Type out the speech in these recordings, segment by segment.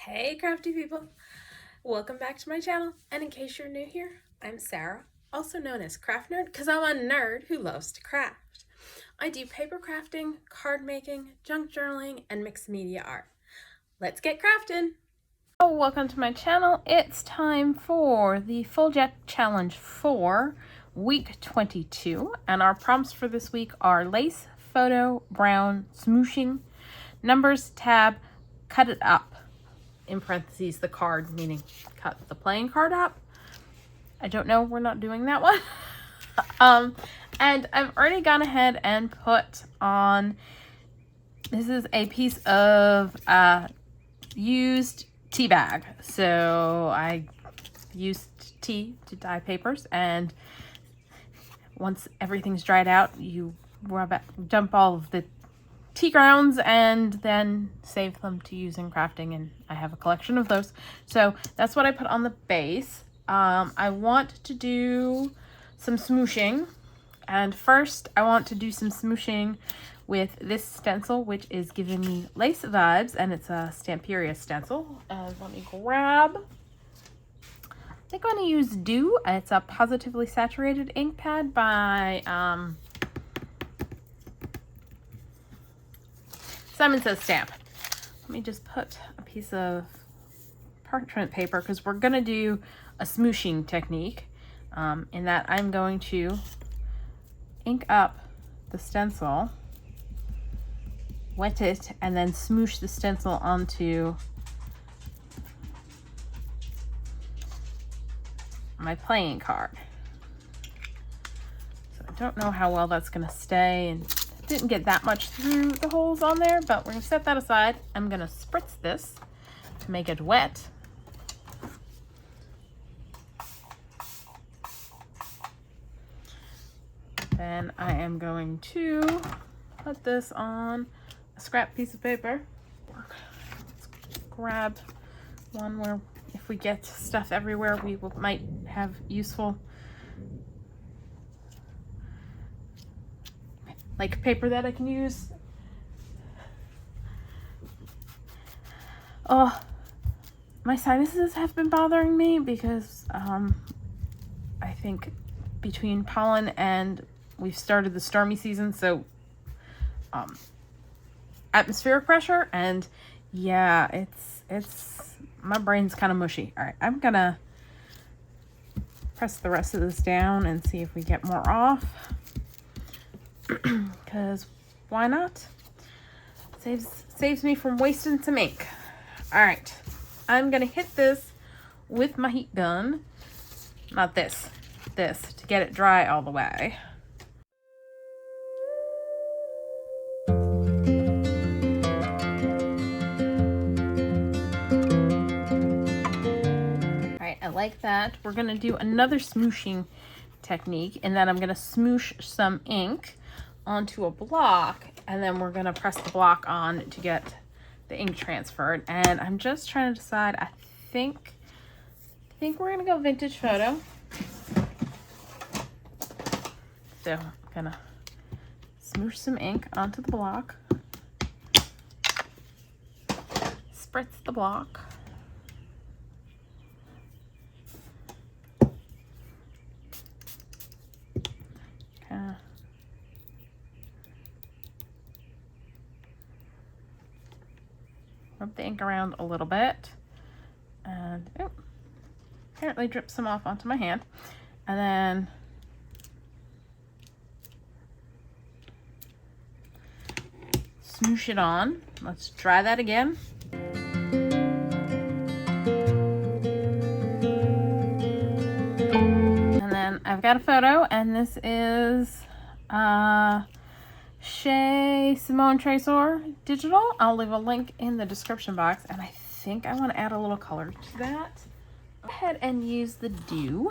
Hey crafty people! Welcome back to my channel, and in case you're new here, I'm Sarah, also known as Craft Nerd because I'm a nerd who loves to craft. I do paper crafting, card making, junk journaling, and mixed media art. Let's get crafting! Oh, welcome to my channel. It's time for the Full Jet Challenge for week 22, and our prompts for this week are lace, photo, brown, smooshing, numbers, tab, cut it up. In parentheses, the card, meaning cut the playing card up. I don't know, we're not doing that one. And I've already gone ahead and put on, this is a piece of used tea bag. So I used tea to dye papers, and once everything's dried out, you dump all of the tea grounds and then save them to use in crafting, and I have a collection of those. So that's what I put on the base. I want to do some smooshing, and first I want to do some smooshing with this stencil, which is giving me lace vibes, and it's a Stamperia stencil. Let me grab, I think I'm going to use Dew. It's a Positively Saturated ink pad by Simon Says Stamp. Let me just put a piece of parchment paper, because we're going to do a smooshing technique in that I'm going to ink up the stencil, wet it, and then smoosh the stencil onto my playing card. So I don't know how well that's going to stay, and didn't get that much through the holes on there, but we're going to set that aside. I'm going to spritz this to make it wet. Then I am going to put this on a scrap piece of paper. Let's grab one where if we get stuff everywhere, we might have useful like paper that I can use. Oh, my sinuses have been bothering me because I think between pollen and we've started the stormy season, so atmospheric pressure, and yeah, it's my brain's kind of mushy. All right, I'm gonna press the rest of this down and see if we get more off. Because why not? Saves me from wasting some ink. All right, I'm gonna hit this with my heat gun, not this to get it dry all the way. All right, I like that. We're gonna do another smooshing technique, and then I'm gonna smoosh some ink onto a block, and then we're gonna press the block on to get the ink transferred. And I'm just trying to decide. I think we're gonna go vintage photo. So I'm gonna smoosh some ink onto the block, spritz the block, rub the ink around a little bit, and oh, apparently drip some off onto my hand, and then smoosh it on. Let's try that again. And then I've got a photo, and this is ChezSimoneTresors digital. I'll leave a link in the description box, and I think I want to add a little color to that. Go ahead and use the Dew,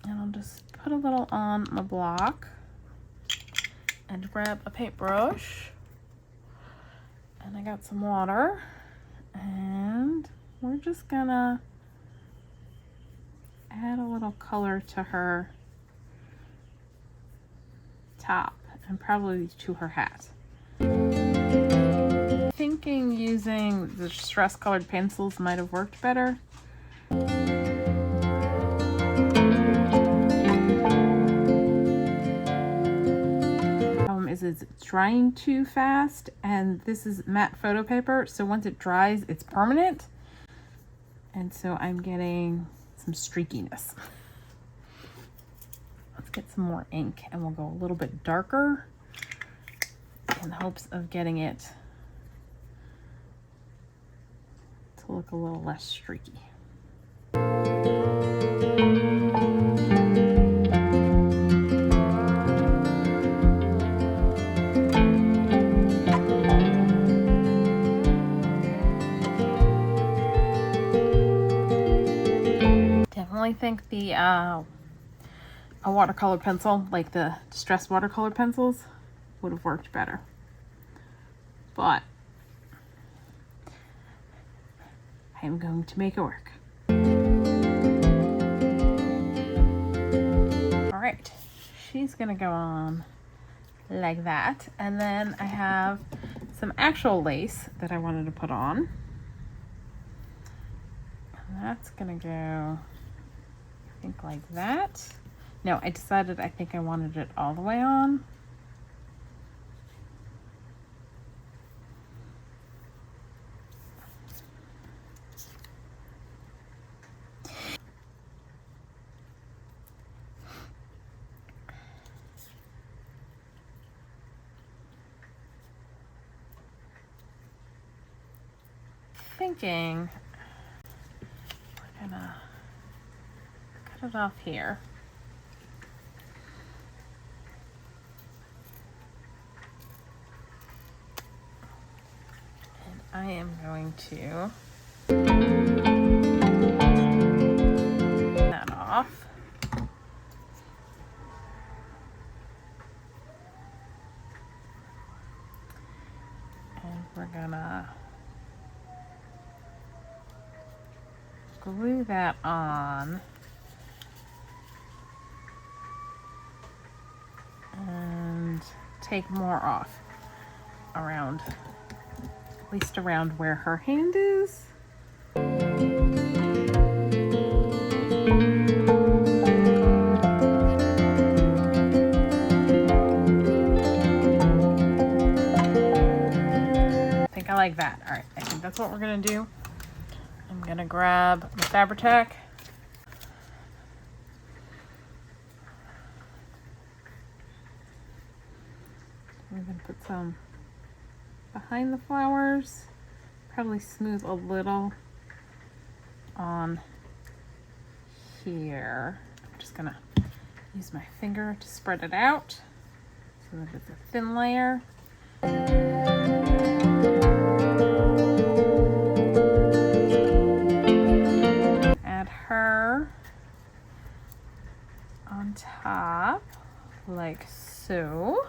and I'll just put a little on my block and grab a paintbrush, and I got some water, and we're just gonna add a little color to her top and probably to her hat. I think thinking using the distress colored pencils might have worked better. Problem is it's drying too fast, and this is matte photo paper, so once it dries, it's permanent. And so I'm getting some streakiness. Let's get some more ink and we'll go a little bit darker in hopes of getting it to look a little less streaky. Definitely think the a watercolor pencil, like the distress watercolor pencils, would have worked better. But I am going to make it work. All right, she's gonna go on like that. And then I have some actual lace that I wanted to put on. And that's gonna go, I think, like that. No, I decided I think I wanted it all the way on. Thinking we're gonna cut it off here. And I am going to that off. And we're gonna glue that on and take more off around, at least around where her hand is. I think I like that. All right, I think that's what we're gonna do. I'm gonna grab my Fabri-Tac. I'm gonna put some behind the flowers, probably smooth a little on here. I'm just gonna use my finger to spread it out so that it's a thin layer. Add her on top like so.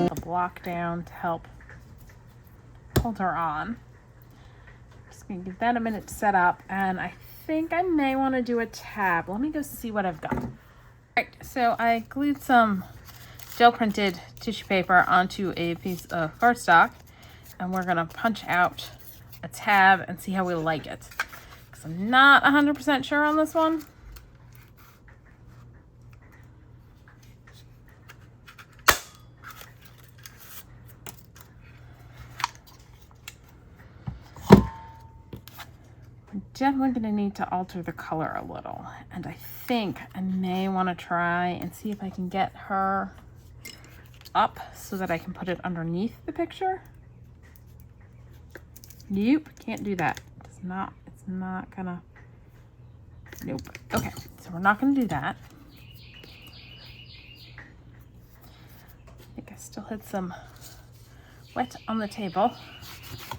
A block down to help hold her on. Just gonna give that a minute to set up, and I think I may want to do a tab. Let me go see what I've got. All right, so I glued some gel printed tissue paper onto a piece of cardstock, and we're gonna punch out a tab and see how we like it, because I'm not 100% sure on this one. Definitely going to need to alter the color a little, and I think I may want to try and see if I can get her up so that I can put it underneath the picture. Nope, can't do that. It's not gonna, nope. Okay, so we're not gonna do that. I think I still had some wet on the table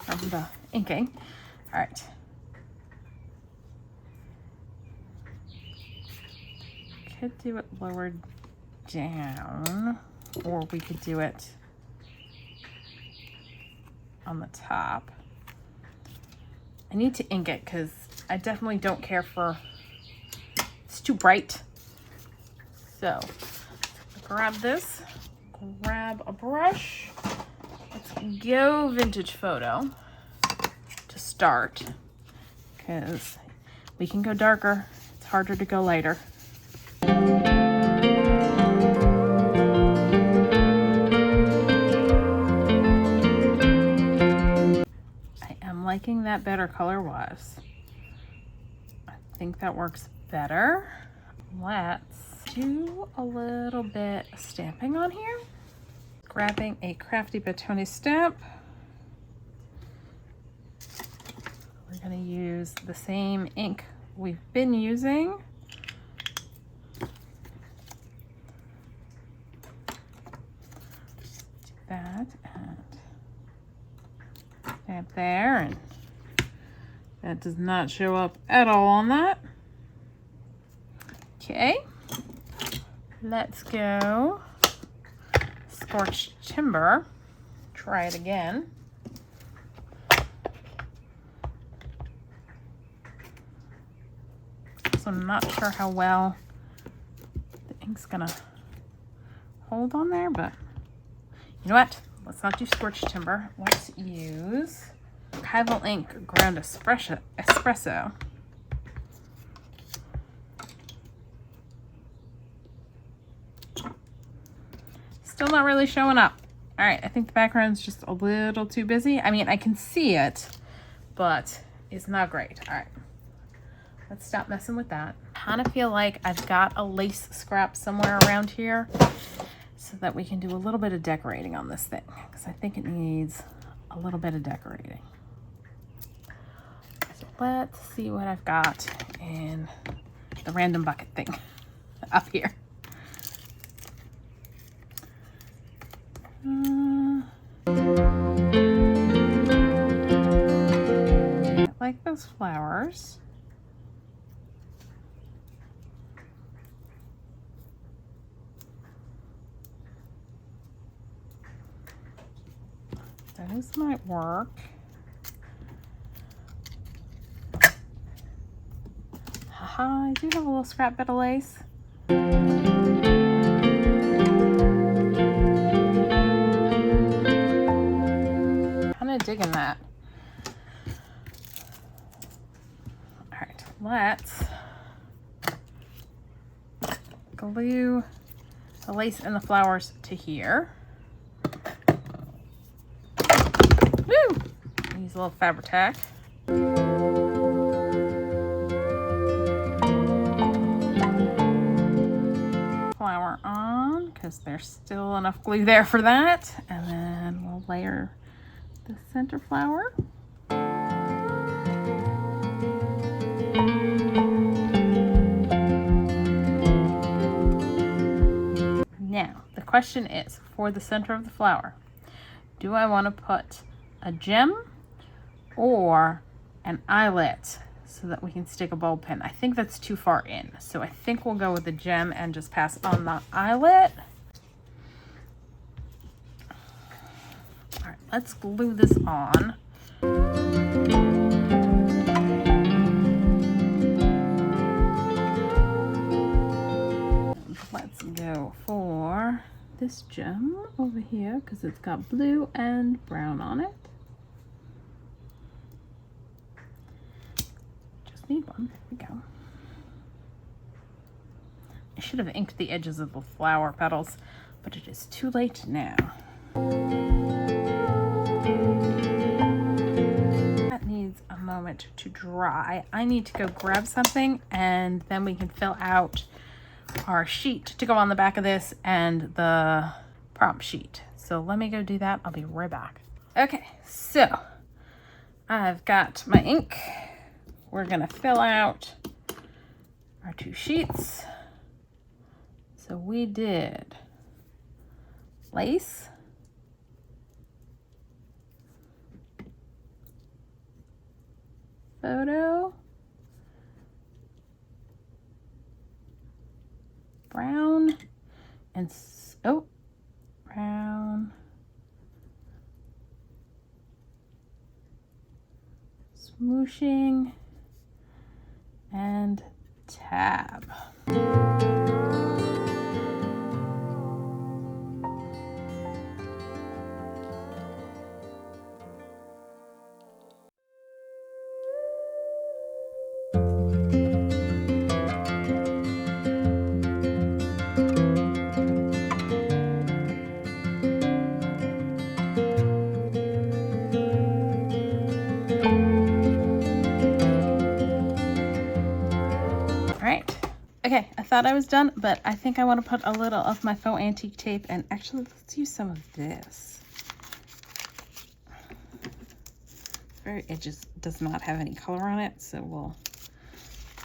from the inking. All right. Could do it lower down, or we could do it on the top. I need to ink it because I definitely don't care for, it's too bright. So grab this, grab a brush. Let's go vintage photo to start, because we can go darker. It's harder to go lighter. I am liking that better color-wise. I think that works better. Let's do a little bit of stamping on here. Grabbing a Crafty People stamp. We're going to use the same ink we've been using. Do that and stamp there, and that does not show up at all on that. Okay, let's go scorched timber. Try it again. So I'm not sure how well the ink's gonna hold on there, but you know what? Let's not do scorched timber. Let's use archival ink ground espresso. Still not really showing up. All right, I think the background's just a little too busy. I mean, I can see it, but it's not great. All right, let's stop messing with that. I kind of feel like I've got a lace scrap somewhere around here so that we can do a little bit of decorating on this thing, because I think it needs a little bit of decorating. So let's see what I've got in the random bucket thing up here. I like those flowers. Those might work. Haha, I do have a little scrap bit of lace. Digging that. All right, let's glue the lace and the flowers to here. Woo! Use a little Fabri-Tac. Flower on, because there's still enough glue there for that, and then we'll layer the center flower. Now, the question is, for the center of the flower, do I want to put a gem or an eyelet so that we can stick a bulb pin? I think that's too far in, so I think we'll go with the gem and just pass on the eyelet. Let's glue this on. Let's go for this gem over here because it's got blue and brown on it. Just need one. There we go. I should have inked the edges of the flower petals, but it is too late now. That needs a moment to dry. I need to go grab something, and then we can fill out our sheet to go on the back of this and the prompt sheet. So let me go do that. I'll be right back. Okay, so I've got my ink. We're gonna fill out our two sheets. So we did lace, photo, brown, and brown, smooshing, and tab. thought I was done, but I think I want to put a little of my faux antique tape, and actually let's use some of this. It just does not have any color on it, so we'll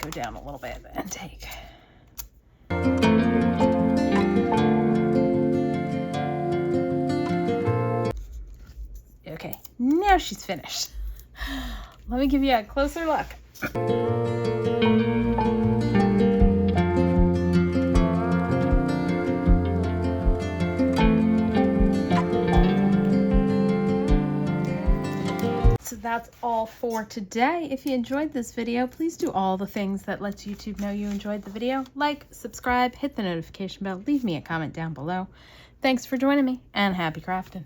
go down a little bit and take. Okay, now she's finished. Let me give you a closer look. So that's all for today. If you enjoyed this video, please do all the things that lets YouTube know you enjoyed the video. Like, subscribe, hit the notification bell, leave me a comment down below. Thanks for joining me, and happy crafting.